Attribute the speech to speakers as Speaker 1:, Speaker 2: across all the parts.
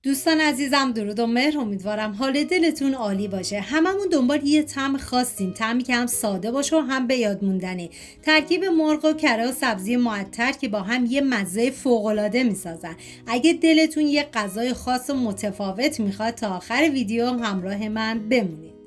Speaker 1: دوستان عزیزم درود و مهر، امیدوارم حال دلتون عالی باشه. هممون دنبال یه طعم خاصیم، طعمی که هم ساده باشه و هم به یاد موندنی. ترکیب مرغ و کره و سبزی معطر که با هم یه مزه فوق‌العاده میسازن. اگه دلتون یه غذای خاص و متفاوت میخواد تا آخر ویدیو همراه من بمونید.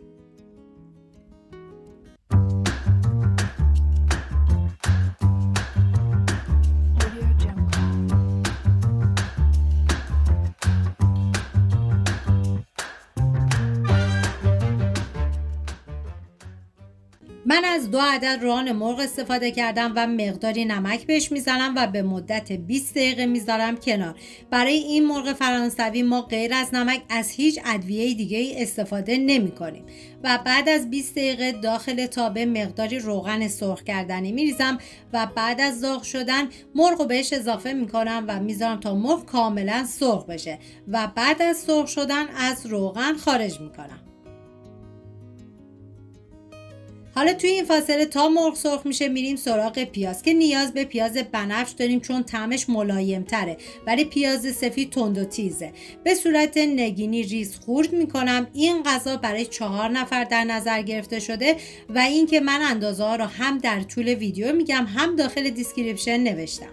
Speaker 1: من از 2 عدد ران مرغ استفاده کردم و مقداری نمک بهش میزنم و به مدت 20 دقیقه میذارم کنار. برای این مرغ فرانسوی ما غیر از نمک از هیچ ادویه دیگه استفاده نمی کنیم. و بعد از 20 دقیقه داخل تابه مقداری روغن سرخ کردنی میریزم و بعد از داغ شدن مرغ رو بهش اضافه میکنم و میذارم تا مرغ کاملا سرخ بشه و بعد از سرخ شدن از روغن خارج میکنم. حالا توی این فاصله تا مرغ سرخ میشه میریم سراغ پیاز که نیاز به پیاز بنفش داریم چون طعمش ملایم تره، ولی پیاز سفید تند و تیزه. به صورت نگینی ریز خورد میکنم. این غذا برای 4 نفر در نظر گرفته شده و این که من اندازه ها رو هم در طول ویدیو میگم هم داخل دیسکریپشن نوشتم.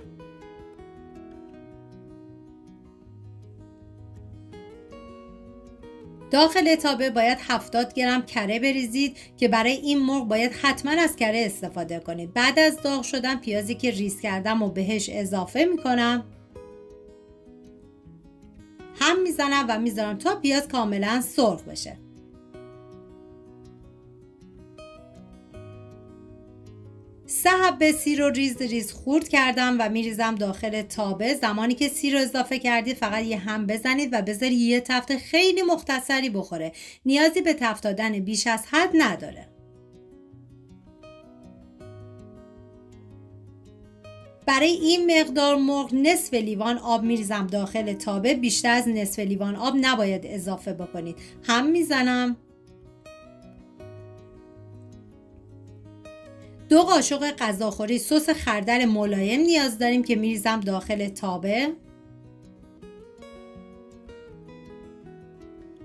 Speaker 1: داخل تابه باید 70 گرم کره بریزید که برای این مرغ باید حتما از کره استفاده کنید. بعد از داغ شدن پیازی که ریز کردم و بهش اضافه میکنم، هم میزنم و میذارم تا پیاز کاملا سرخ بشه. سه حبه سیر رو ریز خورد کردم و میریزم داخل تابه. زمانی که سیر رو اضافه کردید فقط یه هم بزنید و بذارید یه تفت خیلی مختصری بخوره. نیازی به تفت دادن بیش از حد نداره. برای این مقدار مرغ نصف لیوان آب میریزم داخل تابه. بیشتر از نصف لیوان آب نباید اضافه بکنید. هم میزنم. 2 قاشق غذاخوری سس خردل ملایم نیاز داریم که میریزم داخل تابه.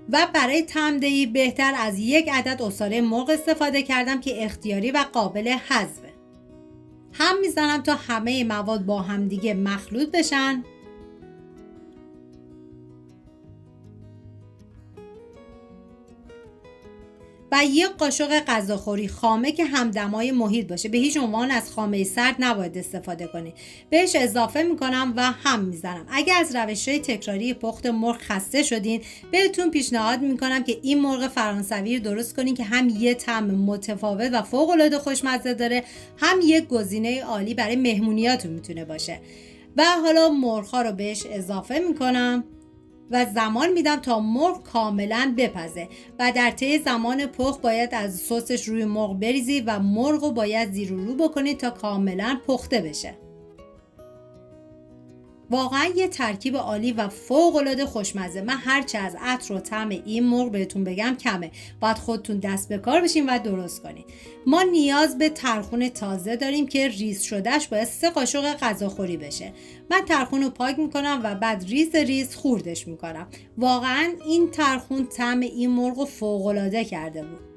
Speaker 1: و برای طعم‌دهی بهتر از 1 عدد عصاره مرغ استفاده کردم که اختیاری و قابل حذفه. هم میزنم تا همه مواد با هم دیگه مخلوط بشن. و 1 قاشق غذاخوری خامه که همدمای محیط باشه، به هیچ عنوان از خامه سرد نباید استفاده کنید. بهش اضافه میکنم و هم میزنم. اگر از روش‌های تکراری پخت مرغ خسته شدین بهتون پیشنهاد میکنم که این مرغ فرانسوی رو درست کنین که هم یه طعم متفاوت و فوق‌العاده خوشمزه داره، هم یک گزینه عالی برای مهمونیاتون میتونه باشه. و حالا مرغ‌ها رو بهش اضافه میکنم و زمان میدم تا مرغ کاملا بپزه و در طی زمان پخت باید از سسش روی مرغ بریزی و مرغ رو باید زیر و رو بکنید تا کاملا پخته بشه. واقعا یه ترکیب عالی و فوق‌العاده خوشمزه. من هرچه از عطر و طعم این مرغ بهتون بگم کمه. باید خودتون دست به کار بشین و درست کنید. ما نیاز به ترخون تازه داریم که ریز شدهش باید 3 قاشق غذاخوری بشه. من ترخون رو پاک میکنم و بعد ریز خوردش میکنم. واقعا این ترخون طعم این مرغ رو فوق‌العاده کرده بود.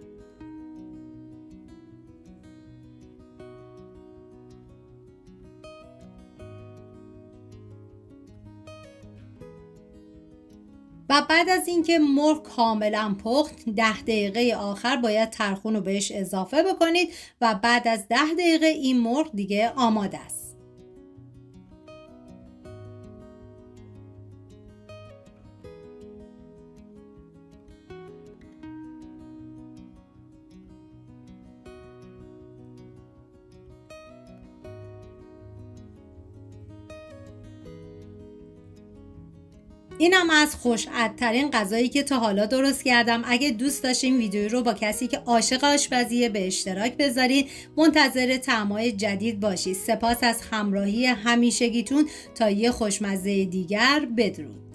Speaker 1: و بعد از اینکه مرغ کاملا پخت 10 دقیقه آخر باید ترخون رو بهش اضافه بکنید و بعد از 10 دقیقه این مرغ دیگه آماده است. اینم از خوش‌عطرترین غذایی که تا حالا درست کردم. اگه دوست داشتین ویدیو رو با کسی که عاشق آشپزیه به اشتراک بذارید. منتظر طعم‌های جدید باشید. سپاس از همراهی همیشگیتون. تا یه خوشمزه دیگر، بدرود.